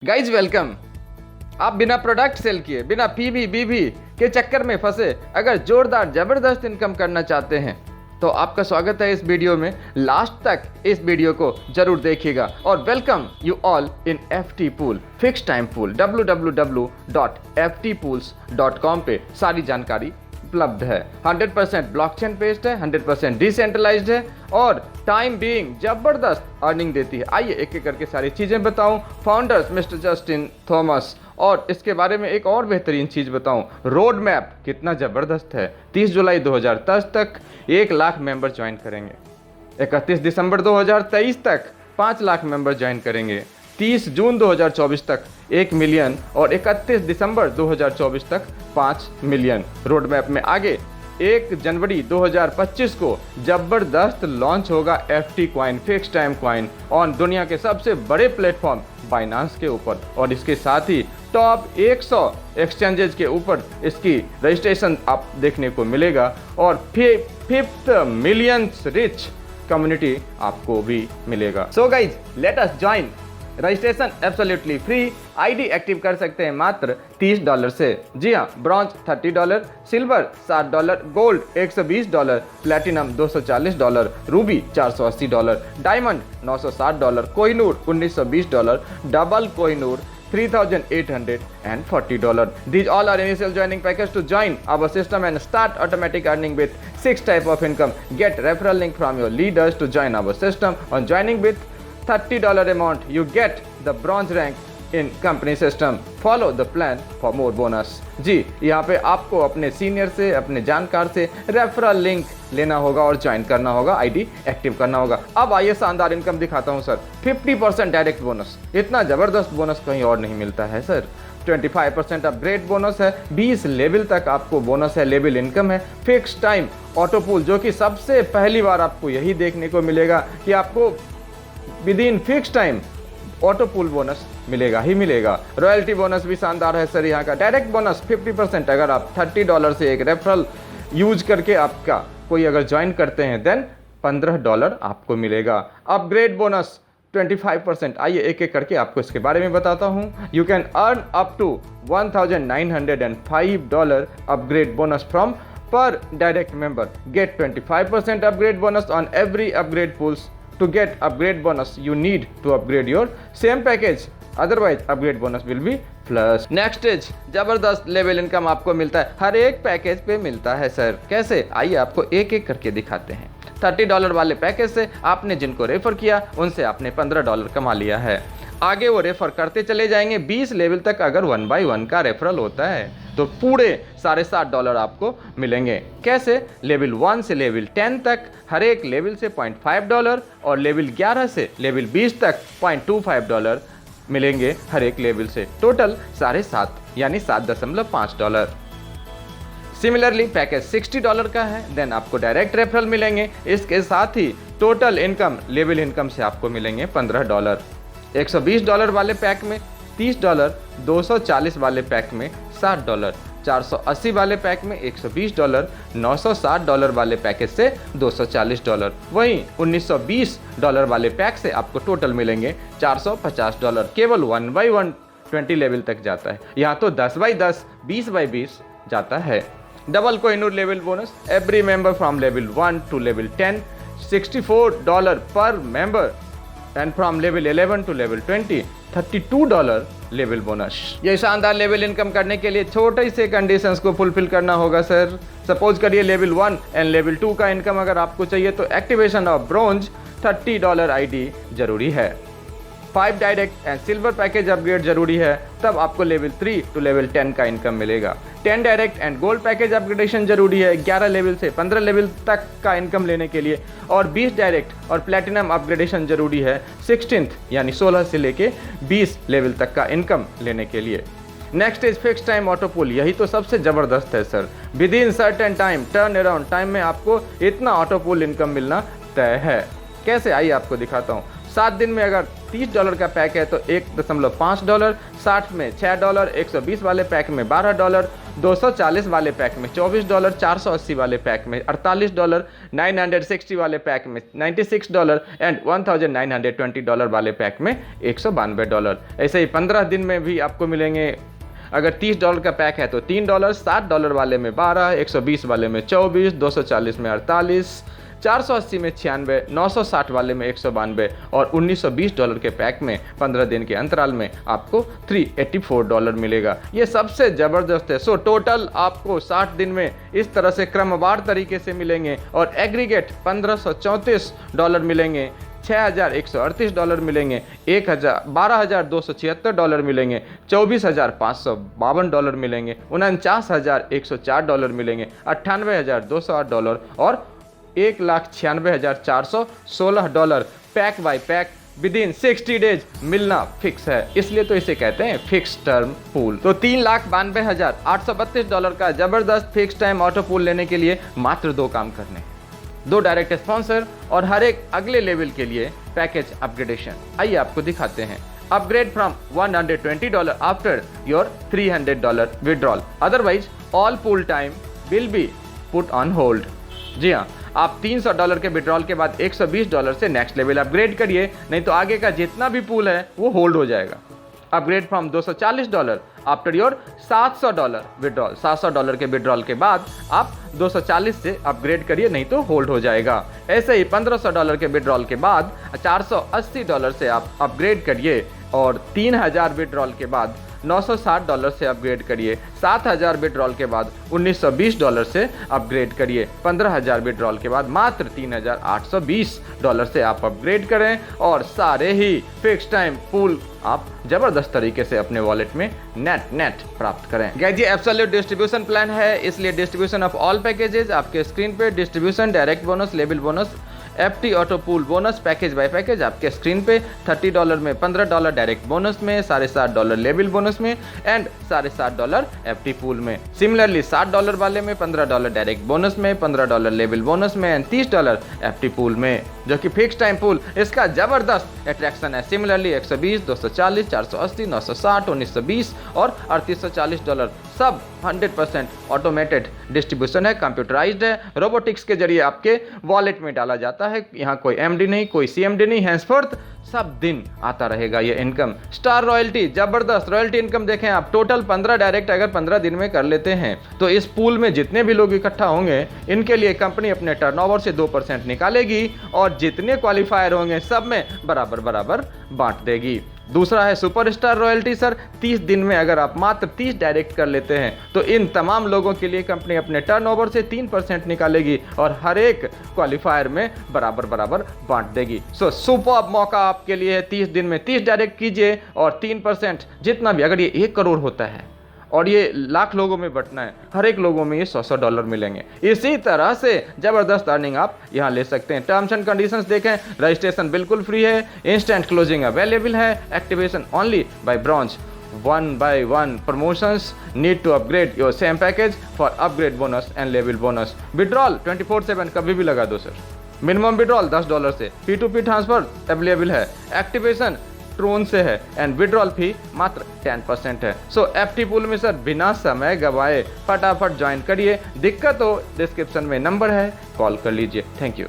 Guys welcome. आप बिना product cell किए, बिना पीवी बीवी के चक्कर में फंसे अगर जोरदार जबरदस्त इनकम करना चाहते हैं तो आपका स्वागत है इस वीडियो में। लास्ट तक इस वीडियो को जरूर देखिएगा और welcome you all in FT pool, fix time pool. www.ftpools.com पे सारी जानकारी उपलब्ध है। 100% ब्लॉकचेन बेस्ड है, 100% डिसेंट्रलाइज्ड है और टाइम बीइंग जबरदस्त अर्निंग देती है। आइए एक एक करके सारी चीज़ें बताऊं। फाउंडर्स मिस्टर जस्टिन थॉमस, और इसके बारे में एक और बेहतरीन चीज़ बताऊं, रोड मैप कितना ज़बरदस्त है। 30 जुलाई 2010 तक 1 लाख मेंबर ज्वाइन करेंगे, 31 दिसंबर 2023 तक 5 लाख मेंबर ज्वाइन करेंगे, 30 जून 2024 तक 1 मिलियन और 31 दिसंबर 2024 तक 5 मिलियन। रोड मैप में आगे 1 जनवरी 2025 को जबरदस्त लॉन्च होगा FT coin, fix time coin, on दुनिया के सबसे बड़े प्लेटफॉर्म बाइनांस के ऊपर, और इसके साथ ही टॉप 100 एक्सचेंजेज के ऊपर इसकी रजिस्ट्रेशन आप देखने को मिलेगा और 5th मिलियंस रिच कम्युनिटी आपको भी मिलेगा। So guys let us join. Registration absolutely free. ID active कर सकते हैं मात्र $30 से। जी हाँ, bronze $30, silver $60, gold $120, platinum $240, Ruby $480, diamond $960, Kohinoor $1920, double Kohinoor $3,840. These all are initial joining package to join our system and start automatic earning with 6 type of income. Get referral link from your leaders to join our system. On joining with $30 amount, you get the bronze rank in company system. Follow the plan for more bonus. जी, यहाँ पे आपको अपने senior से, अपने जानकार से referral link लेना होगा और ज्वाइन करना होगा, आईडी एक्टिव करना होगा। अब आइए शानदार इनकम दिखाता हूँ सर। 50% डायरेक्ट बोनस, इतना ज़बरदस्त बोनस कहीं और नहीं मिलता है सर। 25% अपग्रेड बोनस है, 20 लेवल तक आपको बोनस है, लेवल इनकम है, फिक्स टाइम ऑटो पूल, जो कि सबसे पहली बार आपको यही देखने को मिलेगा कि आपको with in fix time auto pool bonus मिलेगा ही मिलेगा। रॉयल्टी बोनस भी शानदार है सर यहाँ का। डायरेक्ट बोनस 50%, अगर आप $30 से एक रेफरल यूज करके आपका कोई अगर ज्वाइन करते हैं देन $15 आपको मिलेगा। Upgrade bonus 25%। आइए एक एक करके आपको इसके बारे में बताता हूँ। You can earn up to $1,905 upgrade bonus from per direct member. Get 25% upgrade bonus on every upgrade pools. To get upgrade bonus, you need to upgrade your same package. Otherwise, upgrade bonus will be plus. Next is जबरदस्त level income आपको मिलता है, हर एक package पे मिलता है sir. कैसे? आइए आपको एक एक करके दिखाते हैं। $30 वाले पैकेज से आपने जिनको रेफर किया उनसे आपने $15 कमा लिया है। आगे वो रेफर करते चले जाएंगे। 20 लेवल तक अगर 1 by 1 का रेफरल होता है तो पूरे $60 आपको मिलेंगे। कैसे? लेवल 1 से लेवल 10 तक हर एक लेवल से $0.5 और लेवल 11 से लेवल 20 तक $0.25 मिलेंगे हर एक लेवल से। टोटल $7.5 यानी $7.5। सिमिलरली पैकेज $60 का है, देन आपको डायरेक्ट रेफरल मिलेंगे। इसके साथ ही टोटल इनकम लेवल इनकम से आपको मिलेंगे $15। $120 वाले पैक में $30, 240 वाले पैक में $60, 480 वाले पैक में $120, $960 वाले पैकेज से $240। वहीं $1920 वाले पैक से आपको टोटल मिलेंगे $450। केवल 1 by 1 20 लेवल तक जाता है, यहाँ तो 10 by 10, 20 by 20 जाता है। Double Kohinoor level bonus, every member from level 1 to level 10, $64 पर member, and from level 11 to level 20, $32 level bonus. ये शानदार लेवल इनकम करने के लिए छोटे से कंडीशंस को फुलफिल करना होगा सर। सपोज करिए लेवल 1 एंड लेवल 2 का इनकम अगर आपको चाहिए तो एक्टिवेशन ऑफ ब्रोंज $30 आईडी जरूरी है। 5 direct and silver package upgrade जरूरी है, तब आपको लेवल 3 to लेवल 10 का इनकम मिलेगा। 10 direct and gold package upgradation जरूरी है 11 लेवल से 15 लेवल तक का इनकम लेने के लिए, और 20 डायरेक्ट और प्लेटिनम अपग्रेडेशन जरूरी है 16th यानी 16 से लेके 20 लेवल तक का इनकम लेने के लिए। Next is fix time auto pool. यही तो सबसे ज़बरदस्त है sir. With in certain time, turn around time में आपको इतना ऑटो पूल इनकम मिलना तय है। कैसे? आइए आपको दिखाता हूँ। 7 दिन में अगर $30 का पैक है तो $1.5, 60 में $6, 120 वाले पैक में $12, $240 वाले पैक में, $24 480 वाले पैक में, $48 960 वाले पैक में, $96 एंड $1920 वाले पैक में $192। ऐसे ही 15 दिन में भी आपको मिलेंगे। अगर $30 का पैक है तो $3, $60 वाले में 12, 120 वाले में 24, 240 में 48, 480 में 96, 960 वाले में 192 और $1920 के पैक में 15 दिन के अंतराल में आपको $384 मिलेगा। ये सबसे ज़बरदस्त है। सो टोटल आपको 60 दिन में इस तरह से क्रमवार तरीके से मिलेंगे और एग्रीगेट $1534 मिलेंगे, $6,138 मिलेंगे, $12,276 मिलेंगे, $24,552 मिलेंगे, $49,104 मिलेंगे, $98,208 और $1,96,416 pack by pack within 60 days मिलना फिक्स है। इसलिए तो इसे कहते हैं फिक्स टर्म पूल। तो $3,92,832 का जबरदस्त फिक्स टाइम ऑटो पूल लेने के लिए मात्र 2 काम करने, 2 डायरेक्ट स्पॉन्सर और हर एक अगले लेवल के लिए पैकेज अपग्रेडेशन। आइए आपको दिखाते हैं। Upgrade from $120 after your $300 withdrawal, otherwise all pool time will be put on hold. जी हाँ, आप $300 के विड्रॉल के बाद $120 से नेक्स्ट लेवल अपग्रेड करिए, नहीं तो आगे का जितना भी पूल है वो होल्ड हो जाएगा। Upgrade from $240 after your $700 withdrawal, $700 के विड्रॉल के बाद आप 240 से अपग्रेड करिए, नहीं तो होल्ड हो जाएगा। ऐसे ही $1500 के विड्रॉल के बाद $480 से आप अपग्रेड करिए और 3000 विड्रॉल के बाद $960 से अपग्रेड करिए, 7000 विड्रॉल के बाद $1920 से अपग्रेड करिए, 15000 विड्रॉल के बाद मात्र $3820 से आप अपग्रेड करें और सारे ही फिक्स टाइम पूल आप जबरदस्त तरीके से अपने वॉलेट में नेट प्राप्त करें। गाइस, ये एब्सोल्यूट डिस्ट्रीब्यूशन प्लान है, इसलिए डिस्ट्रीब्यूशन ऑफ ऑल पैकेजेस आपके स्क्रीन पे, distribution, direct bonus, level bonus, FT auto pool bonus, package by package आपके स्क्रीन पे। $30 में $15 डायरेक्ट बोनस में, $7.5 लेवल बोनस में एंड $7.5 FT पूल में। सिमिलरली $60 वाले में $15 डायरेक्ट बोनस में, $15 लेवल बोनस में एंड $30 FT पूल में, जो कि फिक्स टाइम पूल इसका जबरदस्त अट्रैक्शन है। सिमिलरली 120, 240, 480, 960, $1920 और $3840 सब 100% ऑटोमेटेड डिस्ट्रीब्यूशन है, कंप्यूटराइज्ड है, रोबोटिक्स के जरिए आपके वॉलेट में डाला जाता है। यहाँ कोई MD नहीं, कोई CMD नहीं, हैंसफोर्थ सब दिन आता रहेगा ये इनकम। स्टार रॉयल्टी, जबरदस्त रॉयल्टी इनकम देखें आप, टोटल 15 डायरेक्ट अगर 15 दिन में कर लेते हैं तो इस पूल में जितने भी लोग इकट्ठा होंगे इनके लिए कंपनी अपने टर्नओवर से 2% निकालेगी और जितने क्वालिफायर होंगे सब में बराबर बांट देगी। दूसरा है सुपरस्टार रॉयल्टी सर, 30 दिन में अगर आप मात्र 30 डायरेक्ट कर लेते हैं तो इन तमाम लोगों के लिए कंपनी अपने टर्नओवर से 3% निकालेगी और हर एक क्वालिफायर में बराबर बांट देगी। सो सुपर्ब मौका आपके लिए है, 30 दिन में 30 डायरेक्ट कीजिए और 3% जितना भी, अगर ये 1 करोड़ होता है और ये लाख लोगों में बंटना है, हर एक लोगों में ये $100 मिलेंगे। इसी तरह से जबरदस्त अर्निंग आप यहाँ ले सकते हैं। टर्म्स एंड कंडीशंस देखें, रजिस्ट्रेशन बिल्कुल फ्री है, इंस्टेंट क्लोजिंग अवेलेबल है, activation only by bronze, 1 by 1 promotions, need to upgrade your same package for upgrade bonus and level bonus। Withdrawal 24/7 कभी भी लगा दो सर, मिनिमम विड्रॉल $10 से, P2P ट्रांसफर अवेलेबल है, एक्टिवेशन ट्रोन से है एंड विड्रॉल फी मात्र 10% है। सो FT पूल में सर बिना समय गवाए फटाफट ज्वाइन करिए। दिक्कत हो डिस्क्रिप्शन में नंबर है, कॉल कर लीजिए। Thank you.